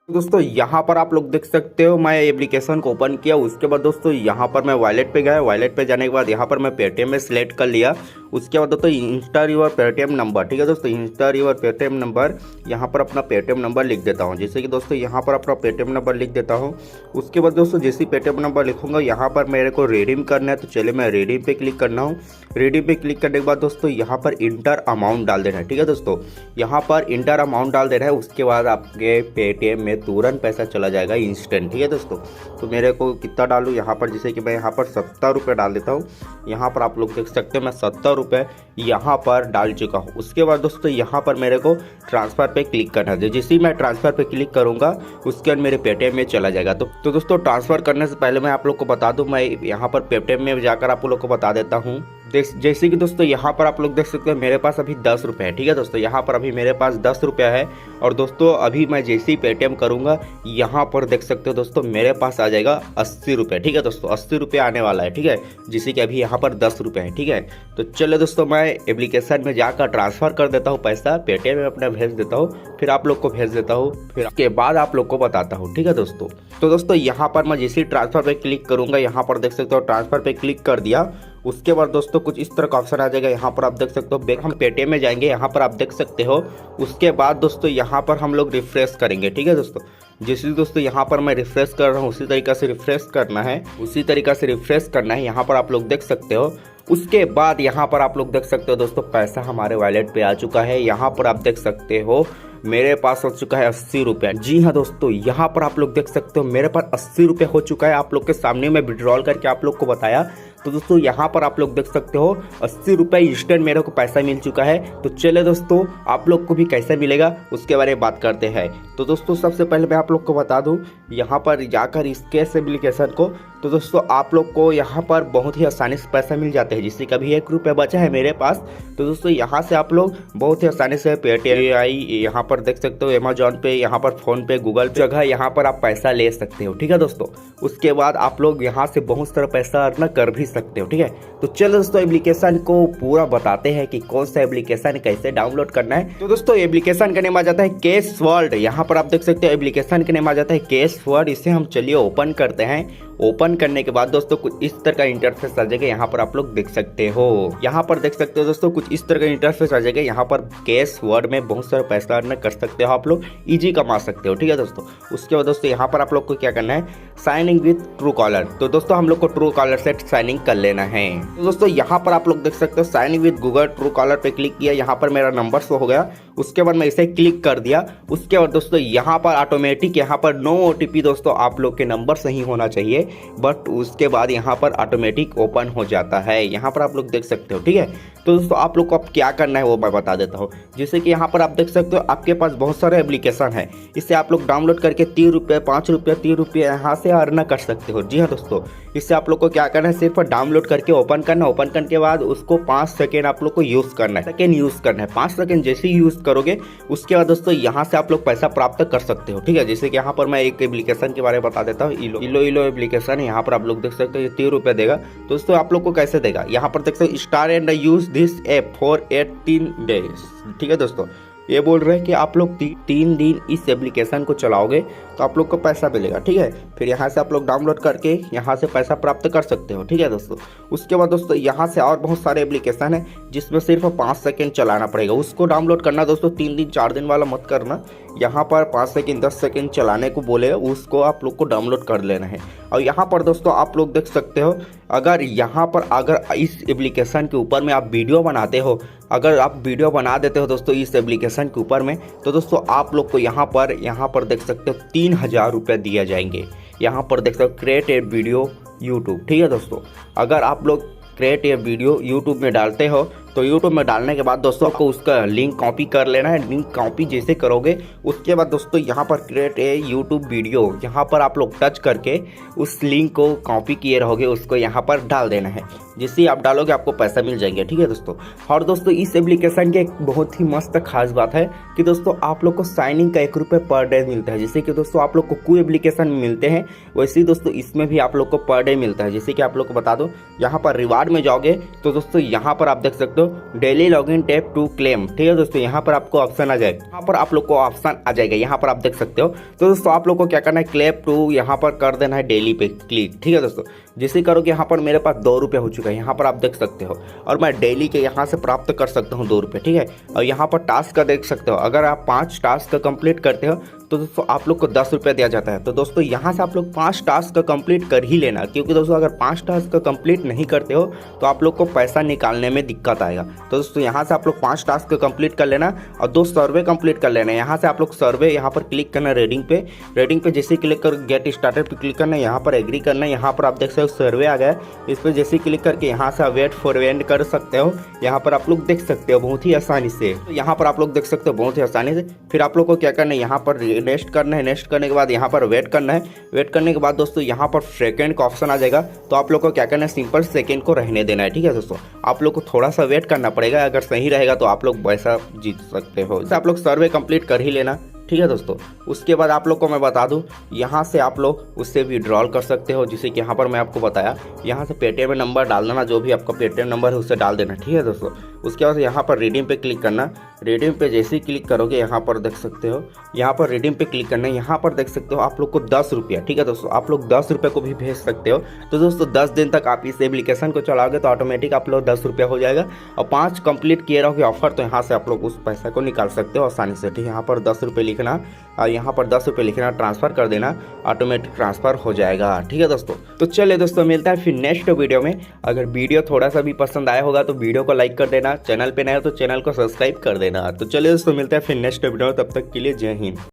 दोस्तों यहाँ पर आप लोग देख सकते हो मैं एप्लीकेशन को ओपन किया। उसके बाद दोस्तों यहाँ पर मैं वॉलेट पे गया। वॉलेट पे जाने के बाद यहाँ पर मैं पेटीएम में सिलेक्ट कर लिया। उसके बाद दोस्तों इंस्टर योर पेटीएम नंबर, ठीक है दोस्तों, इंस्टर योर पेटीएम नंबर। यहाँ पर अपना पेटीएम नंबर लिख देता हूँ। जैसे कि दोस्तों यहाँ पर अपना पेटीएम नंबर लिख देता हूँ। उसके बाद दोस्तों जैसे पेटीएम नंबर लिखूंगा यहाँ पर मेरे को रिडीम करना है, तो चलिए मैं रिडीम पे क्लिक करना हूँ। रिडीम पे क्लिक करने के बाद दोस्तों यहाँ पर इंटर अमाउंट डाल देना है, ठीक है दोस्तों। यहाँ पर इंटर अमाउंट डाल देना है। उसके बाद आपके पेटीएम में तुरंत पैसा चला जाएगा इंस्टेंट, ठीक है दोस्तों। तो मेरे को कितना डालूँ यहाँ पर, जैसे कि मैं यहाँ पर 70 रुपये डाल देता हूँ। यहाँ पर आप लोग देख सकते हैं मैं 70 रुपये यहाँ पर डाल चुका हूँ। उसके बाद दोस्तों यहाँ पर मेरे को ट्रांसफ़र पे क्लिक करना है। जैसे ही मैं ट्रांसफ़र पे क्लिक करूँगा उसके बाद मेरे पेटीएम में चला जाएगा। तो दोस्तों ट्रांसफ़र करने से पहले मैं आप लोग को बता दूँ, मैं यहाँ पर पेटीएम में जाकर आप लोग को बता देता हूँ। जैसे कि दोस्तों यहाँ पर आप लोग देख सकते हैं मेरे पास अभी 10 रुपये है, ठीक है दोस्तों। यहाँ पर अभी मेरे पास 10 रुपये है। और दोस्तों अभी मैं जैसे ही पेटीएम करूँगा यहाँ पर देख सकते हो दोस्तों मेरे पास आ जाएगा 80 रुपये, ठीक है दोस्तों। 80 रुपये आने वाला है, ठीक है, जिससे कि अभी यहाँ पर 10 रुपये है, ठीक है। तो चलो दोस्तों मैं एप्लीकेशन में जाकर ट्रांसफ़र कर देता हूँ पैसा, पेटीएम में अपना भेज देता हूँ, फिर आप लोग को भेज देता हूँ, फिर उसके बाद आप लोग को बताता हूँ, ठीक है दोस्तों। तो दोस्तों यहाँ पर मैं जैसे ही ट्रांसफ़र पे क्लिक करूँगा यहाँ पर देख सकते हो ट्रांसफ़र पे क्लिक कर दिया। उसके बाद दोस्तों कुछ इस तरह का ऑप्शन आ जाएगा। यहाँ पर आप देख सकते हो हम पेटीएम में जाएंगे, यहाँ पर आप देख सकते हो। उसके बाद दोस्तों यहाँ पर हम लोग रिफ्रेश करेंगे, ठीक है दोस्तों। जैसे दोस्तों यहाँ पर मैं रिफ्रेश कर रहा हूँ उसी तरीक़ा से रिफ्रेश करना है, उसी तरीक़ा से रिफ्रेश करना है। यहाँ पर आप लोग देख सकते हो। उसके बाद यहाँ पर आप लोग देख सकते हो दोस्तों पैसा हमारे वॉलेट पे आ चुका है। यहाँ पर आप देख सकते हो मेरे पास हो चुका है 80 रुपये। जी हाँ दोस्तों, यहाँ पर आप लोग देख सकते हो मेरे पास 80 रुपये हो चुका है। आप लोग के सामने मैं विड्रॉल करके आप लोग को बताया। तो दोस्तों यहाँ पर आप लोग देख सकते हो 80 रुपये इंस्टेंट मेरे को पैसा मिल चुका है। तो चले दोस्तों आप लोग को भी कैसे मिलेगा उसके बारे में बात करते हैं। तो दोस्तों सबसे पहले मैं आप लोग को बता दूं, यहाँ पर जाकर इस कैश एप्लीकेशन को, तो दोस्तों आप लोग को यहाँ पर बहुत ही आसानी से पैसा मिल जाते हैं। जिससे कभी 1 रुपये बचा है मेरे पास, तो दोस्तों यहाँ से आप लोग बहुत ही आसानी से पेटीएम, यहाँ पर देख सकते हो अमेजॉन पे, यहाँ पर फ़ोन पे, गूगल पे जगह यहाँ पर आप पैसा ले सकते हो, ठीक है दोस्तों। उसके बाद आप लोग यहाँ से बहुत सारा पैसा अर्न कर भी सकते हो, ठीक है। तो चलो दोस्तों एप्लीकेशन को पूरा बताते हैं कि कौन सा एप्लीकेशन कैसे डाउनलोड करना है। तो दोस्तों एप्लीकेशन का नेम आ जाता है कैश वर्ल्ड। यहाँ पर आप देख सकते हो एप्लीकेशन का नेम आ जाता है कैश वर्ल्ड। इसे हम चलिए ओपन करते हैं। ओपन करने के बाद दोस्तों कुछ इस तरह का इंटरफेस आ जाएगा। यहाँ पर आप लोग देख सकते हो, यहाँ पर देख सकते हो दोस्तों कुछ इस तरह का इंटरफेस आ जाएगा। यहाँ पर कैश वर्ड में बहुत सारा पैसा अर्न कर सकते हो, आप लोग इजी कमा सकते हो, ठीक है दोस्तों। उसके बाद दोस्तों यहाँ पर आप लोग को क्या करना है, साइनिंग विद ट्रू कॉलर। तो दोस्तों हम लोग को ट्रू कॉलर से साइनिंग कर लेना है। तो दोस्तों यहाँ पर आप लोग देख सकते हो signing with Google true collar पे क्लिक किया। यहाँ पर मेरा नंबर शो हो गया। उसके बाद मैं इसे क्लिक कर दिया। उसके बाद दोस्तों यहाँ पर ऑटोमेटिक यहाँ पर नो OTP दोस्तों आप लोग के नंबर सही होना चाहिए, बट उसके बाद यहाँ पर ऑटोमेटिक ओपन हो जाता है। यहाँ पर आप लोग देख सकते हो, ठीक है। तो दोस्तों आप लोग को अब क्या करना है वो मैं बता देता हूँ। जैसे कि यहाँ पर आप देख सकते हो आपके पास बहुत सारे एप्लीकेशन है। इससे आप लोग डाउनलोड करके 3 रुपये, 5 रुपये, 3 रुपये यहाँ से अर्न कर सकते हो। जी हाँ दोस्तों, इससे आप लोग को क्या करना है, सिर्फ डाउनलोड करके ओपन करना। ओपन करने के बाद उसको 5 सेकेंड आप लोग को यूज़ करना है, सेकेंड यूज़ करना है। 5 सेकेंड जैसे ही यूज़ करोगे उसके बाद दोस्तों यहाँ से आप लोग पैसा प्राप्त कर सकते हो, ठीक है। जैसे कि यहाँ पर मैं एक एप्लीकेशन के बारे में बता देता हूँ। इलो एप्लीकेशन है। यहाँ पर आप लोग देख सकते हो ये 3 रुपये देगा। दोस्तों आप लोग को कैसे देगा, यहाँ पर देख सकते हो star and use this app for 18 days, ठीक है दोस्तों। ये बोल रहे हैं कि आप लोग 3 दिन इस एप्लीकेशन को चलाओगे तो आप लोग को पैसा मिलेगा, ठीक है। फिर यहाँ से आप लोग डाउनलोड करके यहाँ से पैसा प्राप्त कर सकते हो, ठीक है दोस्तों। उसके बाद दोस्तों यहाँ से और बहुत सारे एप्लीकेशन है जिसमें सिर्फ 5 सेकेंड चलाना पड़ेगा। उसको डाउनलोड करना दोस्तों 3 दिन 4 दिन वाला मत करना। यहाँ पर 5 सेकेंड 10 सेकेंड चलाने को बोले, उसको आप लोग को डाउनलोड कर लेना है। और यहाँ पर दोस्तों आप लोग देख सकते हो, अगर यहाँ पर अगर इस एप्लीकेशन के ऊपर में आप वीडियो बनाते हो, अगर आप वीडियो बना देते हो दोस्तों इस एप्लीकेशन के ऊपर में, तो दोस्तों आप लोग को यहाँ पर देख सकते हो 3000 रुपये दिए जाएंगे। यहाँ पर देख सकते हो क्रिएट ए वीडियो यूट्यूब, ठीक है दोस्तों। अगर आप लोग क्रिएट ए वीडियो यूट्यूब में डालते हो तो यूट्यूब में डालने के बाद दोस्तों आपको उसका लिंक कॉपी कर लेना है। लिंक कॉपी जैसे करोगे उसके बाद दोस्तों यहाँ पर क्रिएट ए यूट्यूब वीडियो, यहाँ पर आप लोग टच करके उस लिंक को कॉपी किए रहोगे, उसको यहाँ पर डाल देना है। जैसे ही आप डालोगे आपको पैसा मिल जाएंगे, ठीक है दोस्तों। और दोस्तों इस एप्लीकेशन की एक बहुत ही मस्त खास बात है कि दोस्तों आप लोग को साइनिंग का 1 रुपये पर डे मिलता है। जैसे कि दोस्तों आप लोग को कोई एप्लीकेशन में मिलते हैं वैसे ही दोस्तों इसमें भी आप लोग को पर डे मिलता है। जैसे कि आप लोग को बता दो, यहाँ पर रिवार्ड में जाओगे तो दोस्तों यहाँ पर आप देख सकते हो daily login tap to claim, ठीक है दोस्तों। यहाँ पर आपको ऑप्शन आ जाएगा, यहाँ पर आप लोग को ऑप्शन आ जाएगा, यहाँ पर आप देख सकते हो। तो दोस्तों आप लोग को क्या करना है, क्लेम टू यहाँ पर कर देना है डेली पे क्लिक, ठीक है दोस्तों। जैसे करोगे यहाँ पर मेरे पास 2 रुपये हो चुका है, यहाँ पर आप देख सकते हो। और मैं डेली के यहाँ से प्राप्त कर सकता हूँ 2 रुपये, ठीक है। और यहाँ पर टास्क का देख सकते हो, अगर आप 5 टास्क कंप्लीट करते हो तो दोस्तों आप लोग को 10 रुपये दिया जाता है। तो दोस्तों यहाँ से आप लोग 5 टास्क कंप्लीट कर ही लेना, क्योंकि दोस्तों अगर 5 टास्क कंप्लीट नहीं करते हो तो आप लोग को पैसा निकालने में दिक्कत आएगा। तो दोस्तों यहाँ से आप लोग 5 टास्क कंप्लीट कर लेना और 2 सर्वे कंप्लीट कर लेना। यहाँ से आप लोग सर्वे यहाँ पर क्लिक करना रेटिंग पे जैसे क्लिक कर गेट स्टार्टेड पे क्लिक करना, यहाँ पर एग्री करना। यहाँ पर आप देख सकते हो सर्वे आ गया, इस पर जैसे क्लिक करके यहाँ से वेट फॉर एंड कर सकते हो। यहाँ पर आप लोग देख सकते हो बहुत ही आसानी से, तो यहाँ पर आप लोग देख सकते हो बहुत ही आसानी से। फिर आप लोग को क्या करना है, यहाँ पर नेक्स्ट करना है, नेक्स्ट करने के बाद यहाँ पर वेट करना है। वेट करने के बाद दोस्तों यहाँ पर सेकंड का ऑप्शन आ जाएगा, तो आप लोग को क्या करना है, सिंपल सेकंड को रहने देना है, ठीक है दोस्तों। आप लोग को थोड़ा सा वेट करना पड़ेगा, अगर सही रहेगा तो आप लोग पैसा जीत सकते हो। तो आप लोग सर्वे कंप्लीट कर ही लेना, ठीक है दोस्तों। उसके बाद आप लोग को मैं बता दूं, यहाँ से आप लोग उससे विड्रॉल कर सकते हो। जैसे कि यहाँ पर मैं आपको बताया, यहाँ से पेटीएम में नंबर डाल देना, जो भी आपका पेटीएम नंबर है उससे डाल देना, ठीक है दोस्तों। उसके बाद यहाँ पर रिडीम पे क्लिक करना। रिडीम पे जैसे ही क्लिक करोगे यहाँ पर देख सकते हो, यहाँ पर रिडीम पे क्लिक करना है। यहाँ पर देख सकते हो आप लोग को 10 रुपया, ठीक है दोस्तों। आप लोग 10 रुपये को भी भेज सकते हो। तो दोस्तों 10 दिन तक आप इस एप्लीकेशन को चलाओगे तो ऑटोमेटिक आप लोग 10 रुपया हो जाएगा। और 5 कंप्लीट किए रहोगे ऑफर, तो यहाँ से आप लोग उस पैसा को निकाल सकते हो आसानी से, ठीक है। यहाँ पर 10 रुपये लिखना और यहाँ पर 10 रुपये लिखना, ट्रांसफर कर देना, ऑटोमेटिक ट्रांसफर हो जाएगा, ठीक है दोस्तों। तो चलिए दोस्तों मिलता है फिर नेक्स्ट वीडियो में। अगर वीडियो थोड़ा सा भी पसंद आया होगा तो वीडियो को लाइक कर देना, चैनल पे नए हो तो चैनल को सब्सक्राइब कर देना। तो चलिए दोस्तों मिलता है फिर नेक्स्ट वीडियो में, तब तक के लिए जय हिंद।